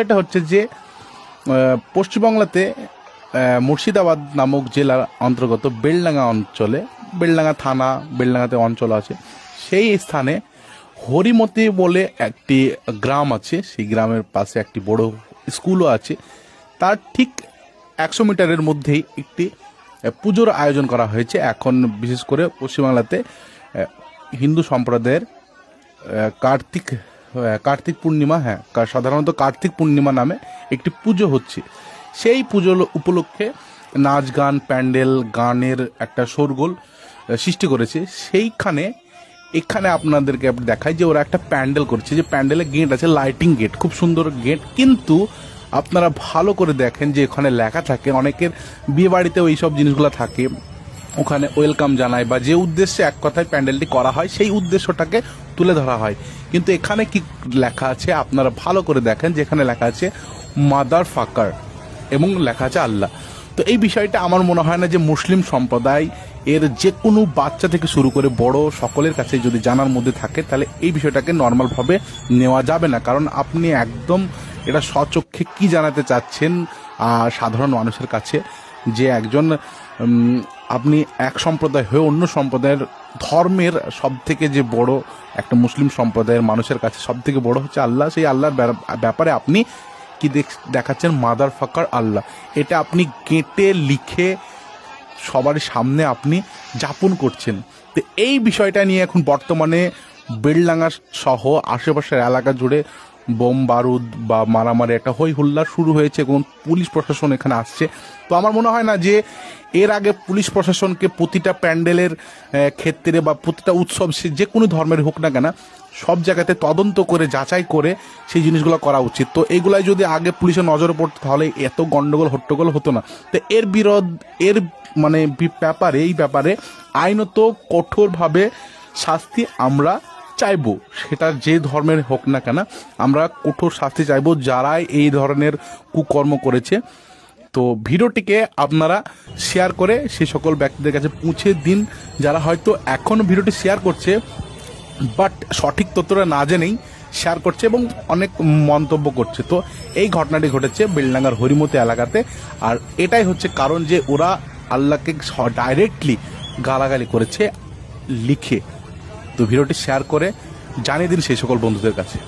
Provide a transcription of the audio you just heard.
এটা হচ্ছে যে পশ্চিমবাংলাতে মুর্শিদাবাদ নামক জেলার অন্তর্গত বেলডাঙ্গা অঞ্চলে, বেলডাঙ্গা থানা, বেলডাঙ্গাতে অঞ্চল আছে, সেই স্থানে হরিমতি বলে একটি গ্রাম আছে। সেই গ্রামের পাশে একটি বড় স্কুলও আছে। তার ঠিক 100 মিটারের মধ্যেই একটি পুজোর আয়োজন করা হয়েছে। এখন বিশেষ করে পশ্চিমবাংলাতে হিন্দু সম্প্রদায়ের কার্তিক পূর্ণিমা, সাধারণত কার্তিক পূর্ণিমা নামে একটি পুজো হচ্ছে। সেই পুজোর উপলক্ষে নাচ গান, প্যান্ডেল, গানের একটা শোরগোল সৃষ্টি করেছে। এখানে আপনাদেরকে দেখায় যে ওরা একটা প্যান্ডেল করছে, যে প্যান্ডেলের গেট আছে, লাইটিং গেট, খুব সুন্দর গেট। কিন্তু আপনারা ভালো করে দেখেন যে ওখানে লেখা থাকে, অনেকের বিয়ে বাড়িতেও এইসব জিনিসগুলো থাকে, ওখানে ওয়েলকাম জানায় বা যে উদ্দেশ্যে এক কথায় প্যান্ডেলটি করা হয় সেই উদ্দেশ্যটাকে তুলে ধরা হয়। কিন্তু এখানে কি লেখা আছে আপনারা ভালো করে দেখেন, যেখানে লেখা আছে মাদার ফাকার এবং লেখা আছে আল্লাহ। তো এই বিষয়টা আমার মনে হয় না যে মুসলিম সম্প্রদায় এর যে কোনো বাচ্চা থেকে শুরু করে বড় সকলের কাছে যদি জানার মধ্যে থাকে, তাহলে এই বিষয়টাকে নর্মালভাবে নেওয়া যাবে না। কারণ আপনি একদম এটা স্বচক্ষে কি জানাতে চাচ্ছেন সাধারণ মানুষের কাছে, যে একজন আপনি এক সম্প্রদায় হয়ে অন্য সম্প্রদায়ের ধর্মের সব থেকে যে বড় একটা মুসলিম সম্প্রদায়ের মানুষের কাছে সব থেকে বড় হচ্ছে আল্লাহ, সেই আল্লাহর ব্যাপারে আপনি কি দেখাচ্ছেন মাদার ফাকার আল্লাহ। এটা আপনি গেঁটে লিখে সবার সামনে আপনি যাপন করছেন। তো এই বিষয়টা নিয়ে এখন বর্তমানে বেলডাঙ্গা সহ আশেপাশের এলাকা জুড়ে বোম বারুদ বা মারামারি একটা হই হুল্লা শুরু হয়েছে এবং পুলিশ প্রশাসন এখানে আসছে। তো আমার মনে হয় না যে এর আগে পুলিশ প্রশাসনকে প্রতিটা প্যান্ডেলের ক্ষেত্রে বা প্রতিটা উৎসব, সে যে কোনো ধর্মের হোক না কেন, সব জায়গাতে তদন্ত করে যাচাই করে সেই জিনিসগুলো করা উচিত। তো এইগুলাই যদি আগে পুলিশের নজরে পড়তো তাহলে এত গন্ডগোল হট্টগোল হতো না। তো এই ব্যাপারে আইনত কঠোরভাবে শাস্তি আমরা চাইবো, সেটা যে ধর্মের হোক না কেন, আমরা কঠোর শাস্তি চাইবো যারাই এই ধরনের কুকর্ম করেছে। তো ভিডিওটিকে আপনারা শেয়ার করে সেই সকল ব্যক্তিদের কাছে পৌঁছে দিন যারা হয়তো এখনও ভিডিওটি শেয়ার করছে বাট সঠিক তথ্যটা না জেনেই শেয়ার করছে এবং অনেক মন্তব্য করছে। তো এই ঘটনাটি ঘটেছে বেলডাঙ্গার হরিমতি এলাকাতে। আর এটাই হচ্ছে কারণ যে ওরা আল্লাহকে ডাইরেক্টলি গালাগালি করেছে লিখে। তো ভিডিওটি শেয়ার করে জানিয়ে দিন সেই সকল বন্ধুদের কাছে।